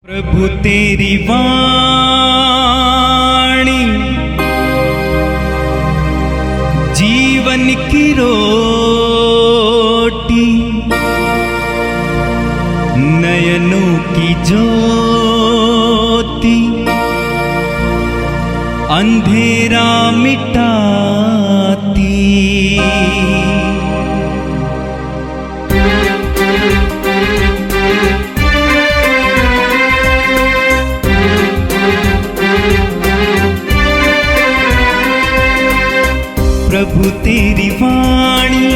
प्रभु तेरी वाणी जीवन की रोटी, नयनों की ज्योति, अंधेरा मिटाती। प्रभु तेरी वाणी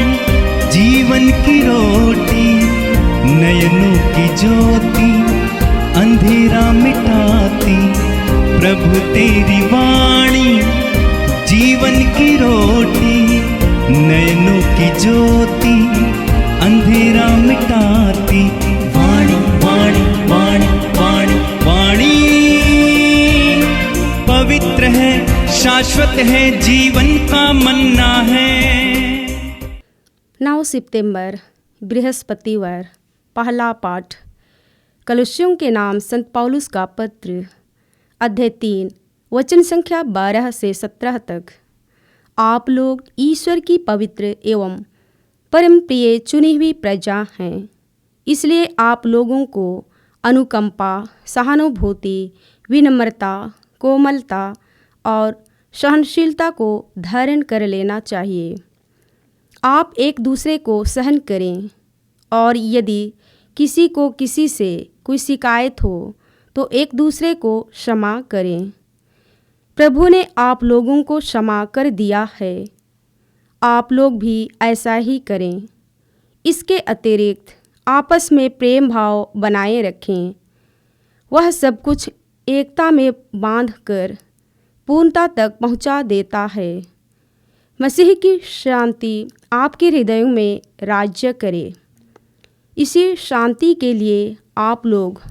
जीवन की रोटी, नयनों की ज्योति, अंधेरा मिटाती। प्रभु तेरी वाणी जीवन की रोटी, नयनों की ज्योति, अंधेरा मिटाती। वाणी वाणी वाणी वाणी वाणी पवित्र है, शाश्वत है, जीवन का मन्ना है। 9 सितंबर बृहस्पतिवार। पहला पाठ कलुस्सियों के नाम संत पौलुस का पत्र, अध्याय 3, वचन संख्या 12 से 17 तक। आप लोग ईश्वर की पवित्र एवं परम प्रिय चुनी हुई प्रजा हैं, इसलिए आप लोगों को अनुकंपा, सहानुभूति, विनम्रता, कोमलता और सहनशीलता को धारण कर लेना चाहिए। आप एक दूसरे को सहन करें और यदि किसी को किसी से कोई शिकायत हो तो एक दूसरे को क्षमा करें। प्रभु ने आप लोगों को क्षमा कर दिया है, आप लोग भी ऐसा ही करें। इसके अतिरिक्त आपस में प्रेम भाव बनाए रखें। वह सब कुछ एकता में बांधकर पूर्णता तक पहुंचा देता है। मसीह की शांति आपके हृदयों में राज्य करे। इसी शांति के लिए आप लोग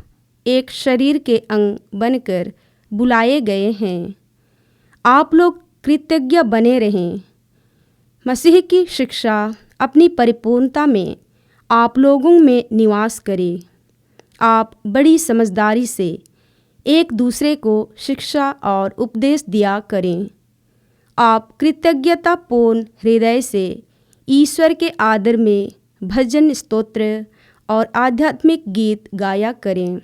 एक शरीर के अंग बनकर बुलाए गए हैं। आप लोग कृतज्ञ बने रहें। मसीह की शिक्षा अपनी परिपूर्णता में आप लोगों में निवास करे। आप बड़ी समझदारी से एक दूसरे को शिक्षा और उपदेश दिया करें। आप कृतज्ञतापूर्ण हृदय से ईश्वर के आदर में भजन, स्तोत्र और आध्यात्मिक गीत गाया करें।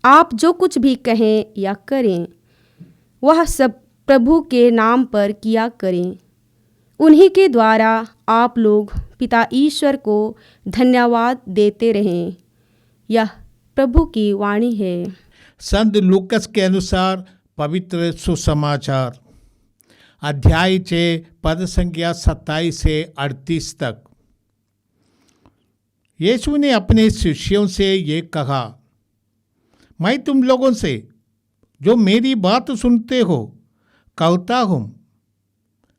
आप जो कुछ भी कहें या करें वह सब प्रभु के नाम पर किया करें। उन्हीं के द्वारा आप लोग पिता ईश्वर को धन्यवाद देते रहें। यह प्रभु की वाणी है। संत लूकस के अनुसार पवित्र सुसमाचार, अध्याय 6, पद संख्या 27 से 38 तक। यीशु ने अपने शिष्यों से ये कहा, मैं तुम लोगों से जो मेरी बात सुनते हो कहता हूँ,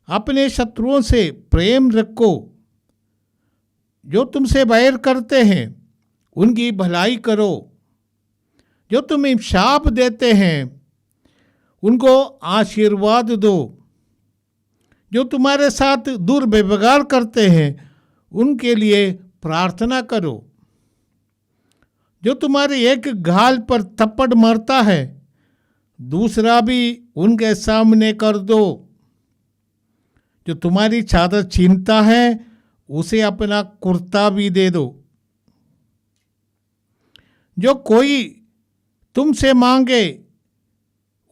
अपने शत्रुओं से प्रेम रखो, जो तुमसे बैर करते हैं उनकी भलाई करो, जो तुम्हें शाप देते हैं उनको आशीर्वाद दो, जो तुम्हारे साथ दुर्व्यवहार करते हैं उनके लिए प्रार्थना करो, जो तुम्हारे एक गाल पर थप्पड़ मारता है दूसरा भी उनके सामने कर दो, जो तुम्हारी चादर छीनता है उसे अपना कुर्ता भी दे दो। जो कोई तुमसे मांगे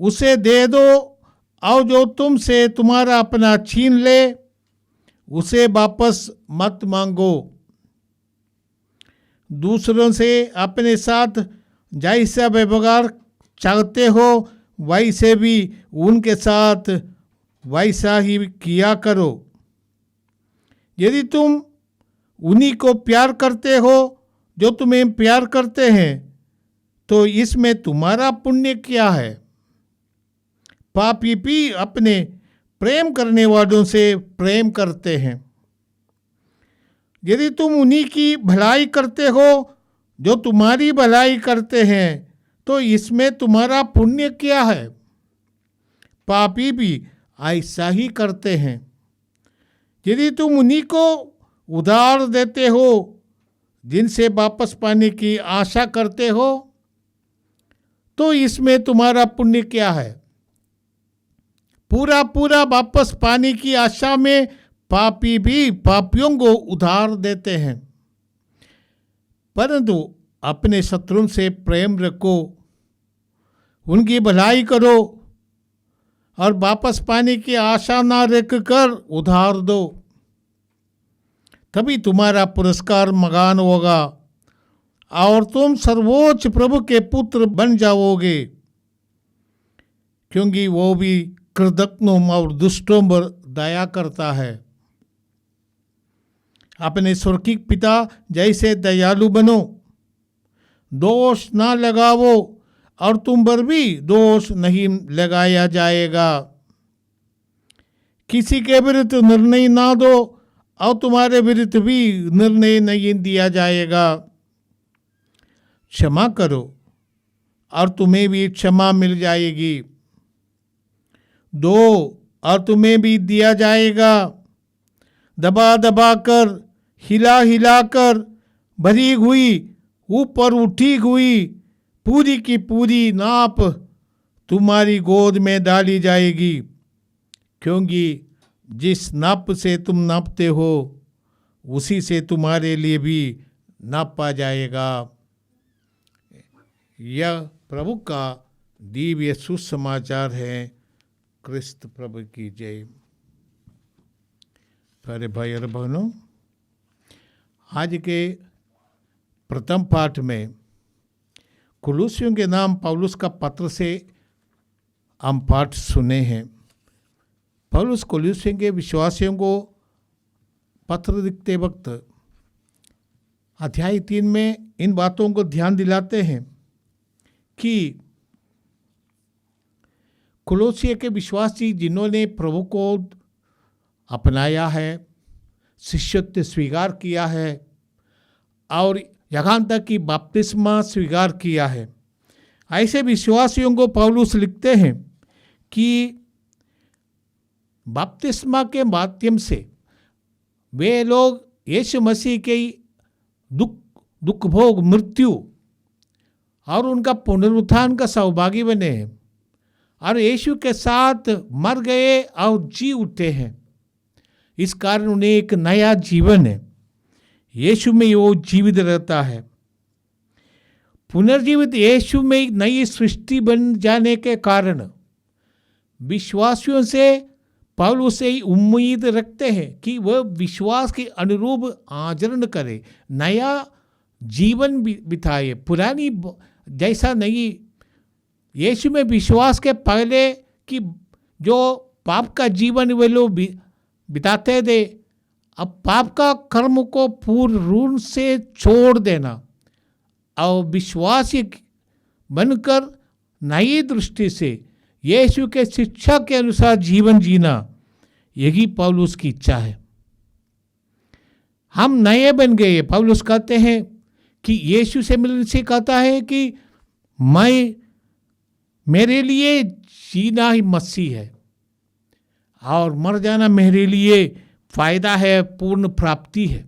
उसे दे दो, और जो तुमसे तुम्हारा अपना छीन ले उसे वापस मत मांगो। दूसरों से अपने साथ जैसा व्यवहार चाहते हो वैसे भी उनके साथ वैसा ही किया करो। यदि तुम उन्हीं को प्यार करते हो जो तुम्हें प्यार करते हैं तो इसमें तुम्हारा पुण्य क्या है? पापी भी अपने प्रेम करने वालों से प्रेम करते हैं। यदि तुम उन्हीं की भलाई करते हो जो तुम्हारी भलाई करते हैं तो इसमें तुम्हारा पुण्य क्या है? पापी भी ऐसा ही करते हैं। यदि तुम उन्हीं को उधार देते हो जिनसे वापस पाने की आशा करते हो तो इसमें तुम्हारा पुण्य क्या है? पूरा पूरा वापस पाने की आशा में पापी भी पापियों को उधार देते हैं। परंतु अपने शत्रुओं से प्रेम रखो, उनकी भलाई करो और वापस पाने की आशा ना रखकर उधार दो, तभी तुम्हारा पुरस्कार मगान होगा और तुम सर्वोच्च प्रभु के पुत्र बन जाओगे, क्योंकि वो भी कृतज्ञों और दुष्टों पर दया करता है। अपने स्वर्गीय पिता जैसे दयालु बनो, दोष ना लगाओ और तुम पर भी दोष नहीं लगाया जाएगा। किसी के विरुद्ध निर्णय ना दो और तुम्हारे विरुद्ध भी निर्णय नहीं दिया जाएगा। क्षमा करो और तुम्हें भी क्षमा मिल जाएगी। दो और तुम्हें भी दिया जाएगा। दबा दबा कर, हिला हिला कर, भरी हुई, ऊपर उठी हुई पूरी की पूरी नाप तुम्हारी गोद में डाली जाएगी, क्योंकि जिस नाप से तुम नापते हो उसी से तुम्हारे लिए भी नापा जाएगा। यह प्रभु का दिव्य सुसमाचार है। क्रिस्त प्रभु की जय। प्यारे भाई और बहनों, आज के प्रथम पाठ में कुलुसियों के नाम पौलुस का पत्र से हम पाठ सुने हैं। पौलुस कुलुसियों के विश्वासियों को पत्र लिखते वक्त अध्याय 3 में इन बातों को ध्यान दिलाते हैं कि कुलुसियों के विश्वासी जिन्होंने प्रभु को अपनाया है, शिष्यत्व स्वीकार किया है और यहाँ तक कि बपतिस्मा स्वीकार किया है, ऐसे विश्वासियों को पौलुस लिखते हैं कि बपतिस्मा के माध्यम से वे लोग यीशु मसीह के दुख भोग, मृत्यु और उनका पुनरुत्थान का सौभागी बने हैं और यीशु के साथ मर गए और जी उठे हैं। इस कारण उन्हें एक नया जीवन है, यीशु में वो जीवित रहता है। पुनर्जीवित यीशु में एक नई सृष्टि बन जाने के कारण विश्वासियों से पौलुस से उम्मीद रखते हैं कि वह विश्वास के अनुरूप आचरण करे, नया जीवन बिताए, पुरानी जैसा नहीं। यीशु में विश्वास के पहले कि जो पाप का जीवन वे लोग बिताते थे, अब पाप का कर्म को पूर्ण रूप से छोड़ देना और विश्वासी बनकर नई दृष्टि से यीशु के शिक्षा के अनुसार जीवन जीना, यही पौलुस की इच्छा है। हम नए बन गए। पौलुस कहते हैं कि यीशु से मिलने से कहता है कि मेरे लिए जीना ही मसीह है और मर जाना मेरे लिए फायदा है, पूर्ण प्राप्ति है।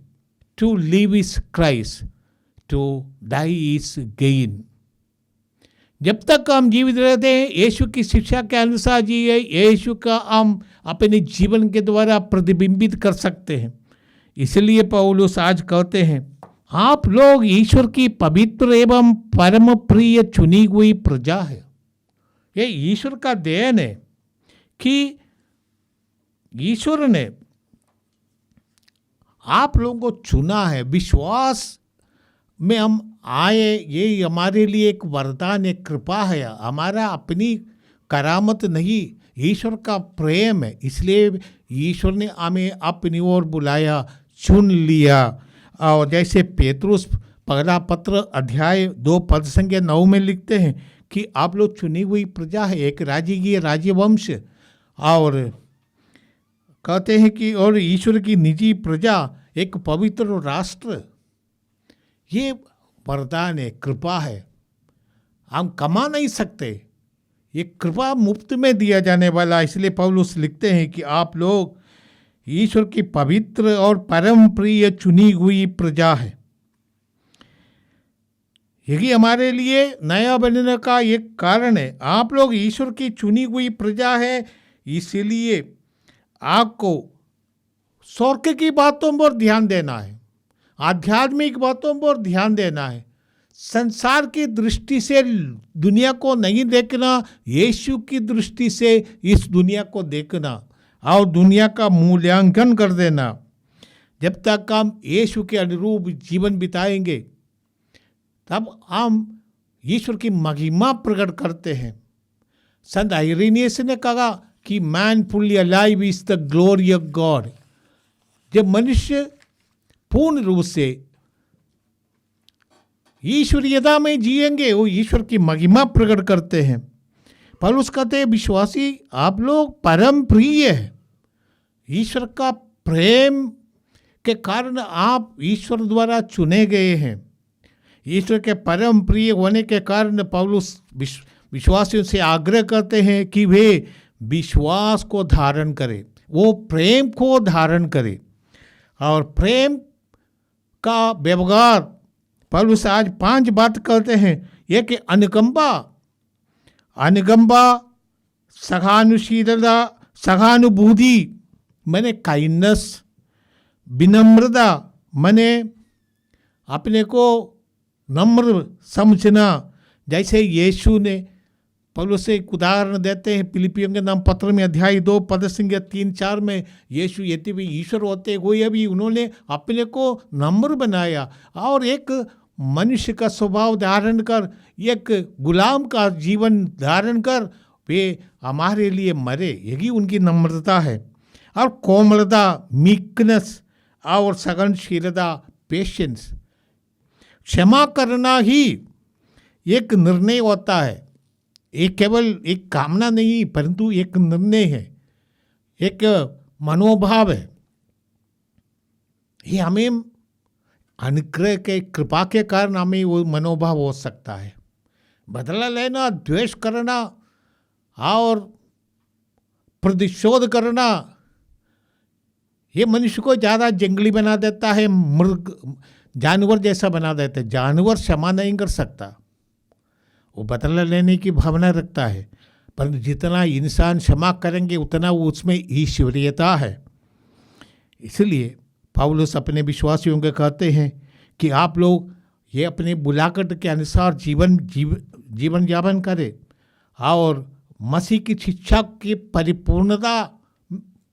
To live is Christ, to die is gain. जब तक हम जीवित रहते हैं यीशु की शिक्षा के अनुसार जिए, यीशु का हम अपने जीवन के द्वारा प्रतिबिंबित कर सकते हैं। इसलिए पौलुस आज कहते हैं, आप लोग ईश्वर की पवित्र एवं परम प्रिय चुनी हुई प्रजा है। ये ईश्वर का देन है कि ईश्वर ने आप लोगों को चुना है, विश्वास में हम आए। ये हमारे लिए एक वरदान, एक कृपा है, हमारा अपनी करामत नहीं, ईश्वर का प्रेम है। इसलिए ईश्वर ने हमें अपनी ओर बुलाया, चुन लिया। और जैसे पेतरुस पहला पत्र अध्याय 2 पद संख्या 9 में लिखते हैं कि आप लोग चुनी हुई प्रजा है, एक राजकीय राज्यवंश, और कहते हैं कि और ईश्वर की निजी प्रजा, एक पवित्र राष्ट्र। ये वरदान है, कृपा है, हम कमा नहीं सकते, ये कृपा मुफ्त में दिया जाने वाला। इसलिए पौलुस लिखते हैं कि आप लोग ईश्वर की पवित्र और परम प्रिय चुनी हुई प्रजा है। यही हमारे लिए नया बनने का एक कारण है। आप लोग ईश्वर की चुनी हुई प्रजा है, इसीलिए आपको स्वर्ग की बातों पर ध्यान देना है, आध्यात्मिक बातों पर ध्यान देना है। संसार की दृष्टि से दुनिया को नहीं देखना, यीशु की दृष्टि से इस दुनिया को देखना और दुनिया का मूल्यांकन कर देना। जब तक हम यीशु के अनुरूप जीवन बिताएंगे तब हम ईश्वर की महिमा प्रकट करते हैं। संत आइरेनियस ने कहा कि man fully alive is the glory of God. जब मनुष्य पूर्ण रूप से ईश्वरीयता में जिएंगे वो ईश्वर की महिमा प्रकट करते हैं। पौलुस कहते हैं विश्वासी आप लोग परम प्रिय है। ईश्वर का प्रेम के कारण आप ईश्वर द्वारा चुने गए हैं। ईश्वर के परम प्रिय होने के कारण पौलुस विश्वासियों से आग्रह करते हैं कि वे विश्वास को धारण करें, वो प्रेम को धारण करें। और प्रेम का व्यवहार पौलुस आज 5 बात करते हैं। एक अनुकंपा, सहानुशीलता, सहानुभूति माने काइंडनेस, विनम्रता माने अपने को नम्र समझना। जैसे यीशु ने पौलुस से एक उदाहरण देते हैं फिलिपियों के नाम पत्र में अध्याय 2 पद संख्या 3-4 में, यीशु यद्यपि ईश्वर होते हुए भी उन्होंने अपने को नम्र बनाया और एक मनुष्य का स्वभाव धारण कर, एक गुलाम का जीवन धारण कर वे हमारे लिए मरे। यही उनकी नम्रता है। और कोमलता, मीकनेस और सहनशीलता, पेशेंस। क्षमा करना ही एक निर्णय होता है, एक केवल एक कामना नहीं परंतु एक निर्णय है, एक मनोभाव है। ये हमें अनुग्रह के कृपा के कारण हमें वो मनोभाव हो सकता है। बदला लेना, द्वेष करना और प्रतिशोध करना ये मनुष्य को ज़्यादा जंगली बना देता है, जानवर जैसा बना देता है। जानवर क्षमा नहीं कर सकता, वो बदला लेने की भावना रखता है, परंतु जितना इंसान क्षमा करेंगे उतना वो उसमें ईश्वरीयता है। इसलिए पौलुस अपने विश्वासियों को कहते हैं कि आप लोग ये अपने बुलाहट के अनुसार जीवन यापन करें और मसीह की शिक्षा की परिपूर्णता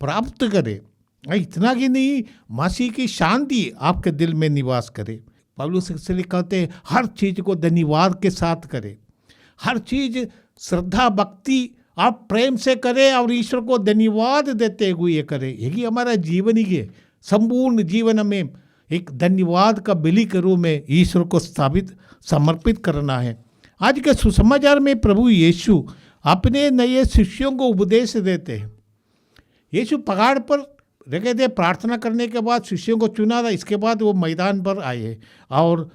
प्राप्त करें। इतना ही नहीं, मसीह की शांति आपके दिल में निवास करे। पौलुस इसलिए कहते हैं हर चीज़ को धन्यवाद के साथ करें, हर चीज़ श्रद्धा भक्ति आप प्रेम से करें और ईश्वर को धन्यवाद देते हुए करें। यही हमारा जीवन ही है। संपूर्ण जीवन में एक धन्यवाद का बलि के रूप में ईश्वर को समर्पित करना है। आज के सुसमाचार में प्रभु यीशु अपने नए शिष्यों को उपदेश देते हैं। यीशु पहाड़ पर रखे थे, प्रार्थना करने के बाद शिष्यों को चुना था, इसके बाद वो मैदान पर आए और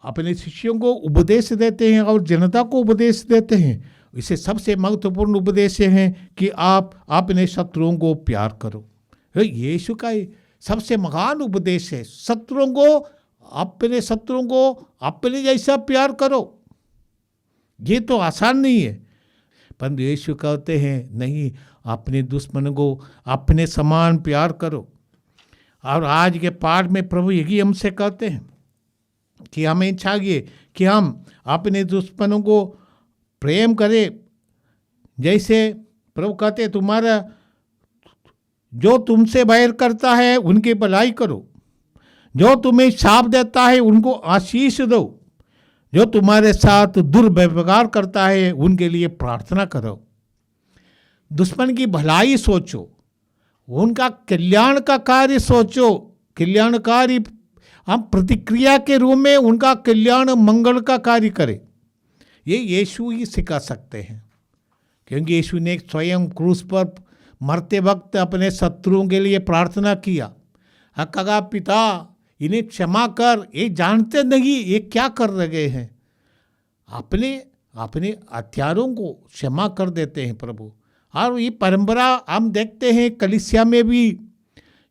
अपने शिष्यों को उपदेश देते हैं और जनता को उपदेश देते हैं। इसे सबसे महत्वपूर्ण उपदेश है कि आप अपने शत्रुओं को प्यार करो। यीशु का सबसे महान उपदेश है, शत्रुओं को अपने जैसा प्यार करो। ये तो आसान नहीं है, परंतु यीशु कहते हैं नहीं, अपने दुश्मनों को अपने समान प्यार करो। और आज के पाठ में प्रभु यही हमसे कहते हैं कि हमें चाहिए कि हम अपने दुश्मनों को प्रेम करें। जैसे प्रभु कहते हैं तुम्हारा जो तुमसे बैर करता है उनकी भलाई करो, जो तुम्हें शाप देता है उनको आशीष दो, जो तुम्हारे साथ दुर्व्यवहार करता है उनके लिए प्रार्थना करो। दुश्मन की भलाई सोचो, उनका कल्याण का कार्य सोचो, कल्याणकारी हम प्रतिक्रिया के रूप में उनका कल्याण मंगल का कार्य करें। ये यीशु ही सिखा सकते हैं, क्योंकि यीशु ने स्वयं क्रूस पर मरते वक्त अपने शत्रुओं के लिए प्रार्थना किया, कहा पिता इन्हें क्षमा कर, ये जानते नहीं ये क्या कर रहे हैं। अपने हत्यारों को क्षमा कर देते हैं प्रभु। और ये परंपरा हम देखते हैं कलीसिया में भी,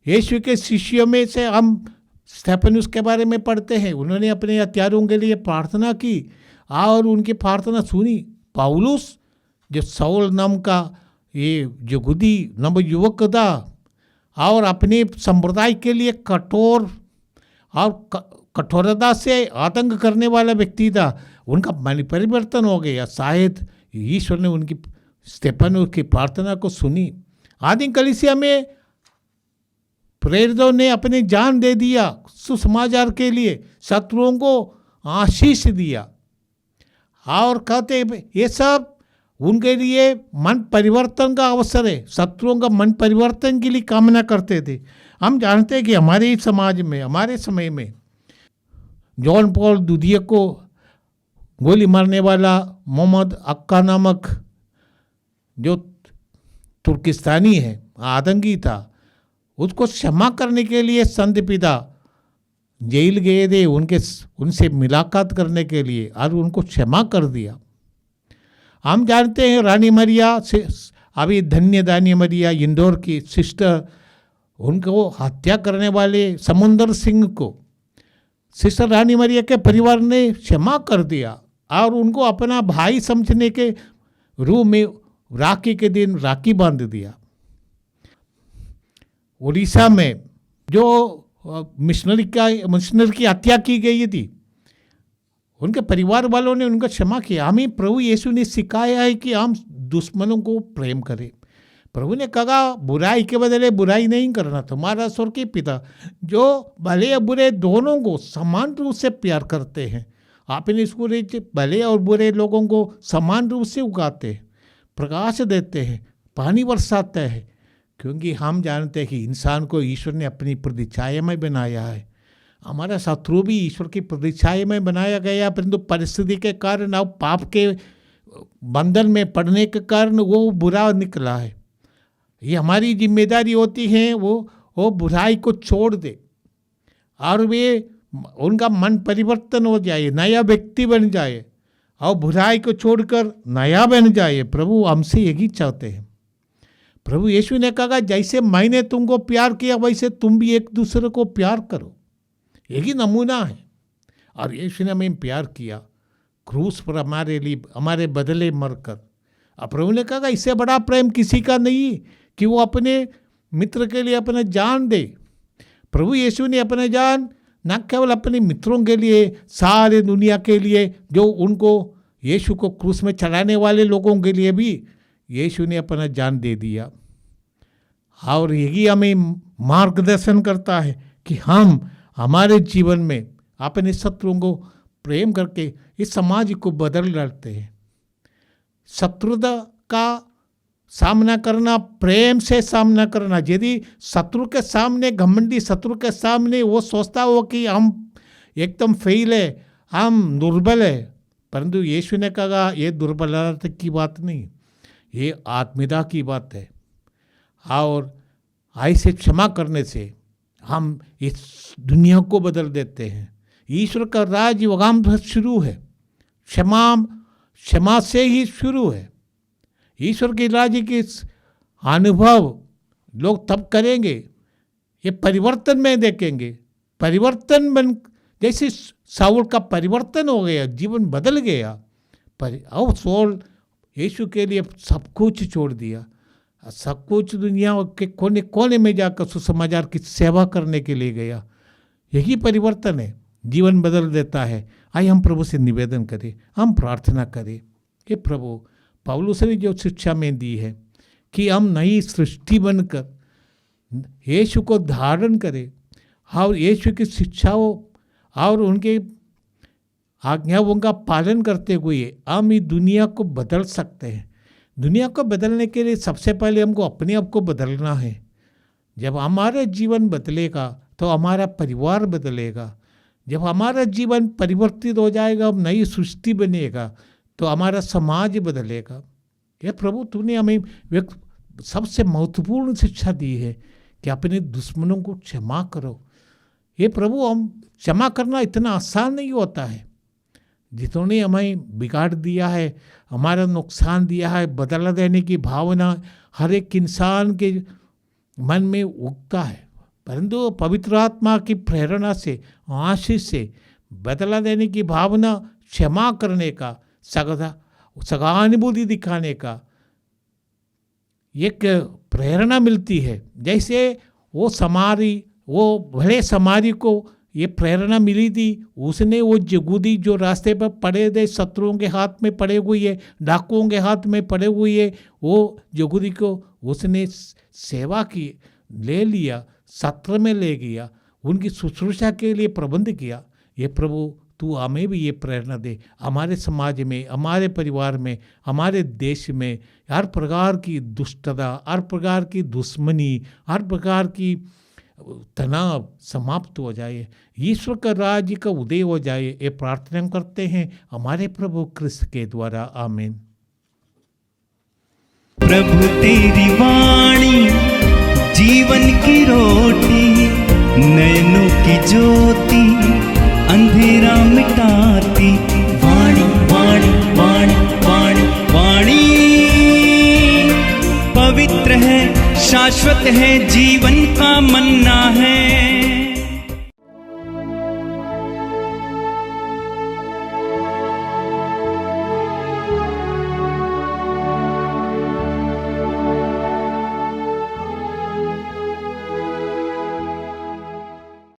यीशु के शिष्यों में से हम स्टेफनुस के बारे में पढ़ते हैं, उन्होंने अपने हत्यारों के लिए प्रार्थना की और उनकी प्रार्थना सुनी। पौलुस जो शाऊल नाम का ये यहूदी नवयुवक था और अपने संप्रदाय के लिए कठोर और कठोरता से आतंक करने वाला व्यक्ति था, उनका मन परिवर्तन हो गया। शायद ईश्वर ने उनकी स्टेफनुस की प्रार्थना को सुनी। आदि कलीसिया में प्रेरितों ने अपनी जान दे दिया सुसमाचार के लिए, शत्रुओं को आशीष दिया और कहते ये सब उनके लिए मन परिवर्तन का अवसर है। शत्रुओं का मन परिवर्तन के लिए कामना करते थे। हम जानते हैं कि हमारे समाज में, हमारे समय में जॉन पॉल द्वितीय को गोली मारने वाला मोहम्मद अक्का नामक जो तुर्किस्तानी है, आतंकी था, उसको क्षमा करने के लिए संत पिता जेल गए थे उनसे मुलाकात करने के लिए और उनको क्षमा कर दिया। हम जानते हैं रानी मरिया से, अभी धन्य रानी मरिया इंदौर की सिस्टर, उनको हत्या करने वाले समुंदर सिंह को सिस्टर रानी मरिया के परिवार ने क्षमा कर दिया और उनको अपना भाई समझने के रूप में राखी के दिन राखी बांध दिया। उड़ीसा में जो मिशनरी की हत्या की गई थी, उनके परिवार वालों ने उनका क्षमा किया। हमें प्रभु यीशु ने सिखाया है कि हम दुश्मनों को प्रेम करें। प्रभु ने कहा बुराई के बदले बुराई नहीं करना। तुम्हारा स्वर्गीय पिता जो भले और बुरे दोनों को समान रूप से प्यार करते हैं, आपने इसको भले और बुरे लोगों को समान रूप से उगाते हैं, प्रकाश देते हैं, पानी बरसाते हैं, क्योंकि हम जानते हैं कि इंसान को ईश्वर ने अपनी प्रतिछाया में बनाया है। हमारा शत्रु भी ईश्वर की प्रतिछाया में बनाया गया, परंतु परिस्थिति के कारण और पाप के बंधन में पड़ने के कारण वो बुरा निकला है। ये हमारी जिम्मेदारी होती है वो बुराई को छोड़ दे और वे उनका मन परिवर्तन हो जाए, नया व्यक्ति बन जाए और बुराई को छोड़कर नया बन जाए। प्रभु हमसे यही चाहते हैं। प्रभु यीशु ने कहा जैसे मैंने तुमको प्यार किया वैसे तुम भी एक दूसरे को प्यार करो, यही नमूना है। और यीशु ने हमें प्यार किया क्रूस पर हमारे लिए, हमारे बदले मरकर। अब प्रभु ने कहा इससे बड़ा प्रेम किसी का नहीं कि वो अपने मित्र के लिए अपना जान दे। प्रभु यीशु ने अपना जान न केवल अपने मित्रों के लिए, सारे दुनिया के लिए, जो उनको यीशु को क्रूस में चढ़ाने वाले लोगों के लिए भी यीशु ने अपना जान दे दिया। और यही हमें मार्गदर्शन करता है कि हम हमारे जीवन में अपने शत्रुओं को प्रेम करके इस समाज को बदल डालते हैं। शत्रुता का सामना करना, प्रेम से सामना करना। यदि शत्रु के सामने, घमंडी शत्रु के सामने वो सोचता हो कि हम एकदम फेल है, हम दुर्बल है, परंतु यीशु ने कहा ये दुर्बलता की बात नहीं, ये आत्मीयता की बात है। और ऐसे क्षमा करने से हम इस दुनिया को बदल देते हैं। ईश्वर का राज वगाम शुरू है, क्षमा से ही शुरू है। ईश्वर के राज्य के अनुभव लोग तब करेंगे, ये परिवर्तन में देखेंगे। परिवर्तन बन, जैसे शाऊल का परिवर्तन हो गया, जीवन बदल गया। पर अब शाऊल यीशु के लिए सब कुछ छोड़ दिया, सब कुछ दुनिया के कोने कोने में जाकर सुसमाचार की सेवा करने के लिए गया। यही परिवर्तन है, जीवन बदल देता है। आइए हम प्रभु से निवेदन करें, हम प्रार्थना करें। ये प्रभु पौलुस ने जो शिक्षा में दी है कि हम नई सृष्टि बनकर यीशु को धारण करें और यीशु की शिक्षाओं और उनके आज्ञाओं का पालन करते हुए हम इस दुनिया को बदल सकते हैं। दुनिया को बदलने के लिए सबसे पहले हमको अपने आप को बदलना है। जब हमारा जीवन बदलेगा तो हमारा परिवार बदलेगा। जब हमारा जीवन परिवर्तित हो जाएगा, नई सृष्टि बनेगा, तो हमारा समाज बदलेगा। ये प्रभु तूने हमें सबसे महत्वपूर्ण शिक्षा दी है कि अपने दुश्मनों को क्षमा करो। ये प्रभु हम क्षमा करना इतना आसान नहीं होता है। जितने हमें बिगाड़ दिया है, हमारा नुकसान दिया है, बदला देने की भावना हर एक इंसान के मन में उगता है, परंतु पवित्र आत्मा की प्रेरणा से, आशीष से, बदला देने की भावना, क्षमा करने का, सहानुभूति दिखाने का एक प्रेरणा मिलती है। जैसे वो भले समारी को ये प्रेरणा मिली थी, उसने वो यहूदी जो रास्ते पर पड़े थे, शत्रुओं के हाथ में पड़े हुए है, डाकुओं के हाथ में पड़े हुए है, वो यहूदी को उसने सेवा की, ले लिया, सत्र में ले गया, उनकी शुश्रूषा के लिए प्रबंध किया। ये प्रभु तू हमें भी ये प्रेरणा दे, हमारे समाज में, हमारे परिवार में, हमारे देश में हर प्रकार की दुष्टता, हर प्रकार की दुश्मनी, हर प्रकार की तनाव समाप्त हो जाए, ईश्वर का राज्य का उदय हो जाए, ये प्रार्थना करते हैं हमारे प्रभु क्रिस्त के द्वारा। आमीन। प्रभु तेरी वाणी जीवन की रोटी, नयनों की ज्योति, अंधेरा मिटाती। वाणी वाणी वाणी वाणी वाणी पवित्र है, शाश्वत है, जीवन का मन्ना है।